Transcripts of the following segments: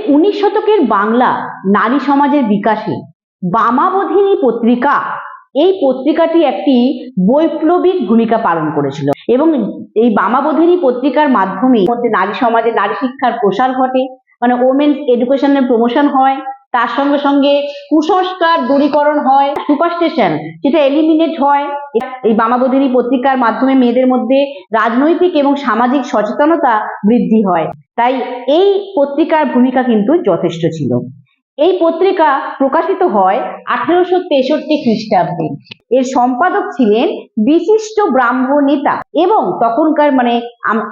19 শতকের বাংলা নারী সমাজের বিকাশে বামাবোধিনী পত্রিকা, এই পত্রিকাটি একটি বৈপ্লবিক ভূমিকা পালন করেছিল এবং এই বামাবোধিনী পত্রিকার মাধ্যমে নারী সমাজে নারী শিক্ষার প্রসার ঘটে, মানে ওমেন্স এডুকেশনের প্রমোশন হয়। তার সঙ্গে সঙ্গে কুসংস্কার দূরীকরণ হয়, সুপারস্টিশন সেটা এলিমিনেট হয়। এই বামাবোধিনী পত্রিকার মাধ্যমে মেয়েদের মধ্যে রাজনৈতিক এবং সামাজিক সচেতনতা বৃদ্ধি হয়। তাই এই পত্রিকার ভূমিকা কিন্তু যথেষ্ট ছিল। এই পত্রিকা প্রকাশিত হয় 1863 খ্রিস্টাব্দে। এর সম্পাদক ছিলেন বিশিষ্ট ব্রাহ্ম নেতা এবং তখনকার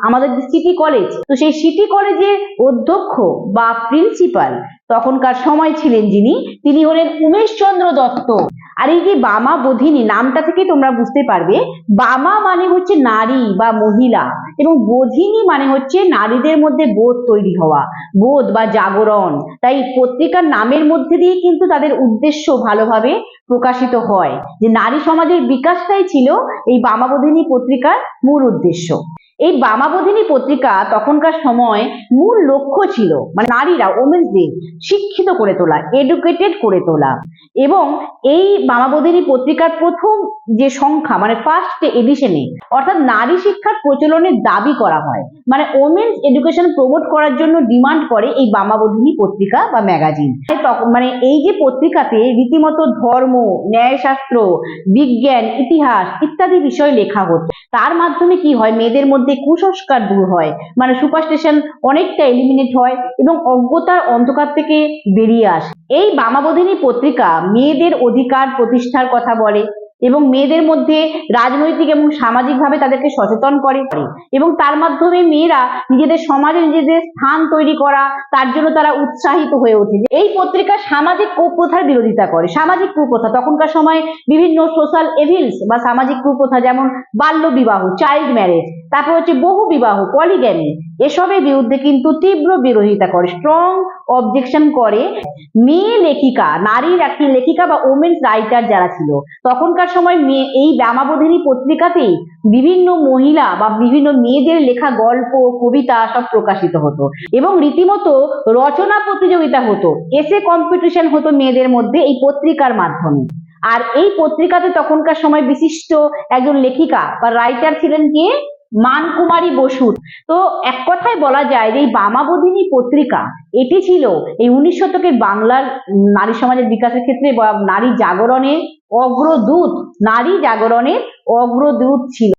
আমাদের যে সিটি কলেজ, তো সেই সিটি কলেজের অধ্যক্ষ বা প্রিন্সিপাল তখনকার সময় ছিলেন তিনি হলেন উমেশচন্দ্র দত্ত। আর এই যে বামাবোধিনী নামটা থেকে তোমরা বুঝতে পারবে, বামা মানে হচ্ছে নারী বা মহিলা এবং বোধিনী মানে হচ্ছে নারীদের মধ্যে বোধ তৈরি হওয়া, বোধ বা জাগরণ। তাই পত্রিকার নামের মধ্যে দিয়ে কিন্তু তাদের উদ্দেশ্য ভালোভাবে প্রকাশিত হয় যে নারী সমাজের বিকাশটাই ছিল এই বামাবোধিনী পত্রিকার মূল উদ্দেশ্য। এই বামাবোধিনী পত্রিকা তখনকার সময় মূল লক্ষ্য ছিল নারীরা, ওমেন্সদের শিক্ষিত করে তোলা, এডুকেটেড করে তোলা। এবং এই বামাবোধিনী পত্রিকার প্রথম যে সংখ্যা ফার্স্ট এডিশনে, অর্থাৎ নারী শিক্ষার প্রচলনের দাবি করা হয়, ওমেন্স এডুকেশন প্রমোট করার জন্য ডিমান্ড করে এই বামাবোধিনী পত্রিকা বা ম্যাগাজিন। এই যে পত্রিকাতে রীতিমতো ধর্ম, ন্যায়শাস্ত্র, বিজ্ঞান, ইতিহাস ইত্যাদি বিষয় লেখা হতো। তার মাধ্যমে কি হয়, মেয়েদের মধ্যে কুসংস্কার দূর হয়, সুপারস্টিশন অনেকটা এলিমিনেট হয় এবং অজ্ঞতার অন্ধকার থেকে বেরিয়ে আসে। এই বামাবোধিনী পত্রিকা মেয়েদের অধিকার প্রতিষ্ঠার কথা বলে এবং মেয়েদের মধ্যে রাজনৈতিক এবং সামাজিকভাবে তাদেরকে সচেতন করে এবং তার মাধ্যমে মেয়েরা নিজেদের সমাজে নিজেদের স্থান তৈরি করা, তার জন্য তারা উৎসাহিত হয়ে ওঠে। এই পত্রিকা সামাজিক কুপ্রথার বিরোধিতা করে। সামাজিক কুপ্রথা, তখনকার সময় বিভিন্ন সোশ্যাল এভিলস বা সামাজিক কুপ্রথা, যেমন বাল্য বিবাহ, চাইল্ড ম্যারেজ, তারপর হচ্ছে বহু বিবাহ, পলিগ্যামি, এসবের বিরুদ্ধে কিন্তু তীব্র বিরোধিতা করে, স্ট্রং অবজেকশন করে। মেয়ে লেখিকা, নারী লেখিকা বা ওমেন্স রাইটার যারা ছিল তখনকার সময়, এই বামাবোধিনী পত্রিকাতেই বিভিন্ন মহিলা বা বিভিন্ন মেয়েদের লেখা গল্প, কবিতা সব প্রকাশিত হতো এবং রীতিমতো রচনা প্রতিযোগিতা হতো, এসে কম্পিটিশন হতো মেয়েদের মধ্যে এই পত্রিকার মাধ্যমে। আর এই পত্রিকাতে তখনকার সময় বিশিষ্ট একজন লেখিকা বা রাইটার ছিলেন কে? মানকুমারী বসু। তো এক কথায় বলা যায় যে এই বামাবোধিনী পত্রিকা এটি ছিল এই 19 শতকের বাংলার নারী সমাজের বিকাশের ক্ষেত্রে বা নারী জাগরণের অগ্রদূত ছিল।